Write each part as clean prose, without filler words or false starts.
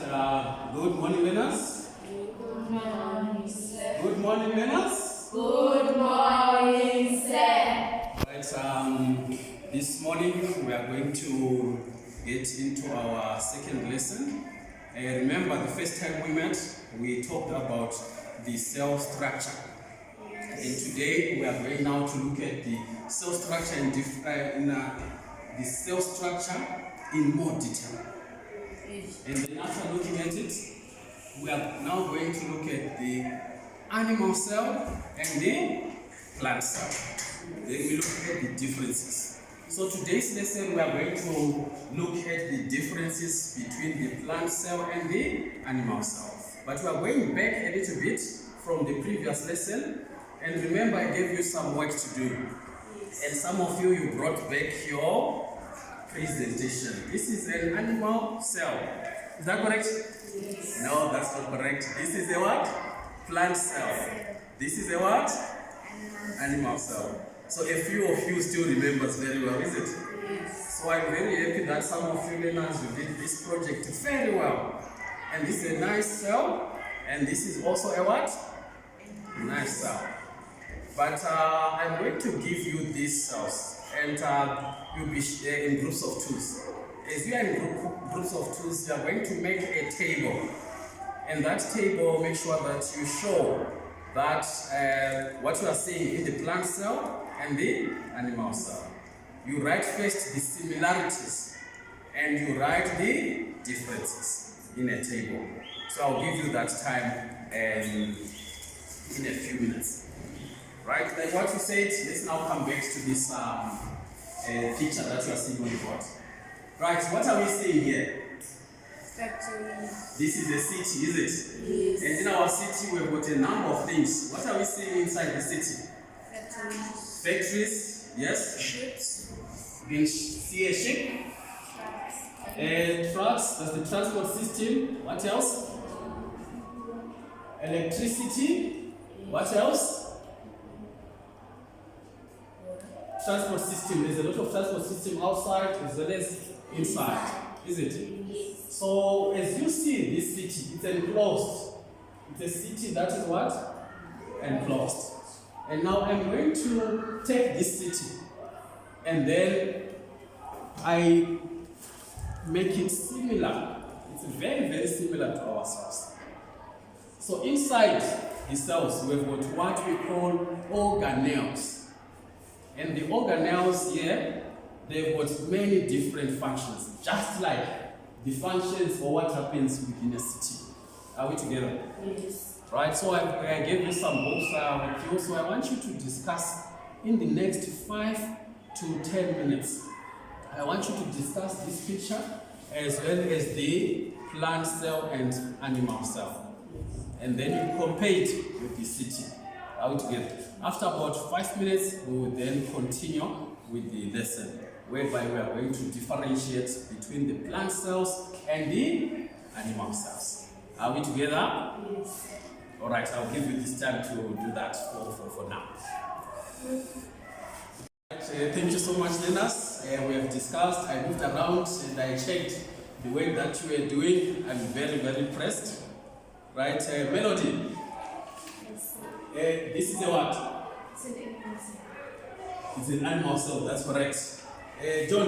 Good morning, learners. Good morning, sir. Good morning, learners. Good morning, sir. Right, this morning we are going to get into our second lesson. Remember, the first time we met, we talked about the cell structure. And today we are going now to look at the cell structure the cell structure in more detail. And then after looking at it, we are now going to look at the animal cell and the plant cell. Then we look at the differences. So today's lesson we are going to look at the differences between the plant cell and the animal cell. But we are going back a little bit from the previous lesson. And remember, I gave you some work to do. And some of you brought back your presentation. This is an animal cell. Is that correct? Yes. No, that's not correct. This is a what? Plant cell. This is a what? Animal cell. So a few of you still remembers very well, is it? Yes. So I'm very happy that some of you learners you did this project very well. And this is a nice cell. And this is also a what? Nice cell. But I'm going to give you these cells. And you'll be in groups of twos. As you are in groups of twos, you are going to make a table. And that table, make sure that you show that what you are seeing in the plant cell and the animal cell. You write first the similarities and you write the differences in a table. So I'll give you that time in a few minutes. Right, then what you said, let's now come back to this picture that you are seeing on the board. Right, what are we seeing here? Factory. This is a city, is it? Yes. And in our city, we've got a number of things. What are we seeing inside the city? Factories. Factories, yes? Ships. You can see a ship. Trucks, that's the transport system. What else? Electricity. What else? Transport system. There's a lot of transport system outside as well as inside, is it? Yes. So as you see this city, it's enclosed. It's a city that is what? Enclosed. And now I'm going to take this city and then I make it similar. It's very, very similar to our cells. So inside the cells, we've got what we call organelles. And the organelles here, they've got many different functions, just like the functions for what happens within a city. Are we together? Yes. Right, so I gave you some books with you, so I want you to discuss in the next 5 to 10 minutes. I want you to discuss this picture as well as the plant cell and animal cell. And then you compare it with the city. Are we together? After about 5 minutes, we will then continue with the lesson, whereby we are going to differentiate between the plant cells and the animal cells. Are we together? Yes. Alright, I'll give you this time to do that for now. Thank you so much, learners. We have discussed, I moved around and I checked the work that you were doing. I'm very, very impressed. Right, Melody? This is a what? It's an animal cell. It's an animal cell, that's correct. John,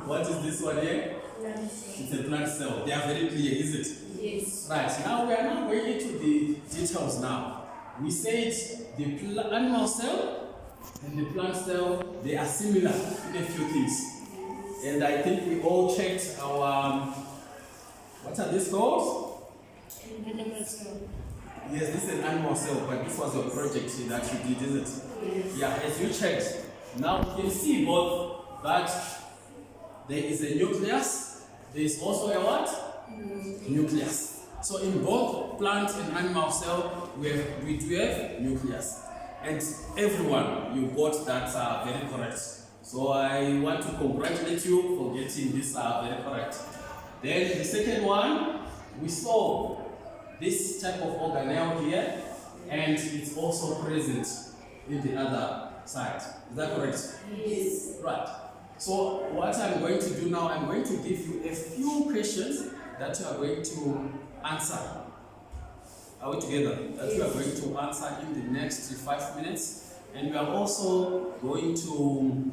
what is this one here? It's a plant cell. They are very clear, is it? Yes. Right, now we are now going into the details now. We said the animal cell and the plant cell, they are similar in a few things. And I think we all checked our, what are these called? Animal cell. Yes, this is an animal cell, but this was a project that you did, isn't it? Yes. Yeah, as you checked, now you can see both that there is a nucleus, there is also a what? Nucleus. So in both plant and animal cell, we do have nucleus. And everyone, you got that very correct. So I want to congratulate you for getting this very correct. Then the second one, we saw this type of organelle here, and it's also present in the other side. Is that correct? Yes. Right. So what I'm going to do now, I'm going to give you a few questions that you are going to answer. Are we together? That you are going to answer in the next 5 minutes. And we are also going to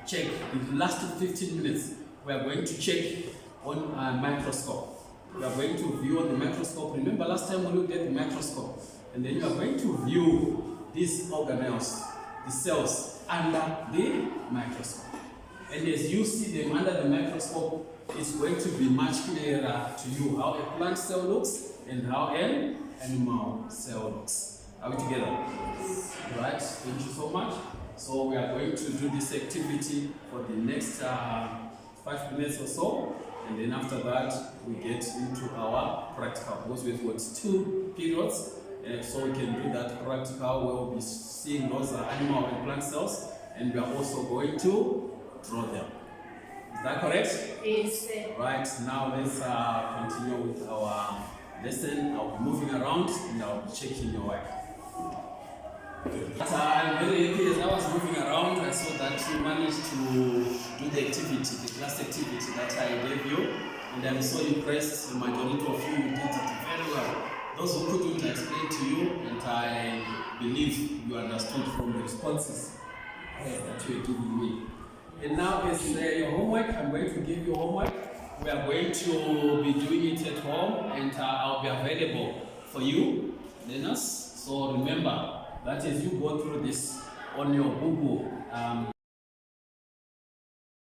check in the last 15 minutes. We are going to check on a microscope. We are going to view on the microscope. Remember last time we looked at the microscope. And then you are going to view these organelles, the cells, under the microscope. And as you see them under the microscope, it's going to be much clearer to you how a plant cell looks and how an animal cell looks. Are we together? Right, thank you so much. So we are going to do this activity for the next 5 minutes or so. And then after that, we get into our practical, because we've got 2 periods. So we can do that practical where we'll be seeing those animal and plant cells, and we are also going to draw them. Is that correct? Yes, sir. Right, now let's continue with our lesson. I'll be moving around and I'll be checking your work. But I'm very happy as I was moving around, I saw that you managed to do the activity, the class activity that I gave you, and I'm so impressed. The majority of you did it very well. Those who couldn't explain to you, and I believe you understood from the responses that you were giving me. And now as your homework, I'm going to give you homework. We are going to be doing it at home, and I'll be available for you, learners. So remember that as you go through this on your Google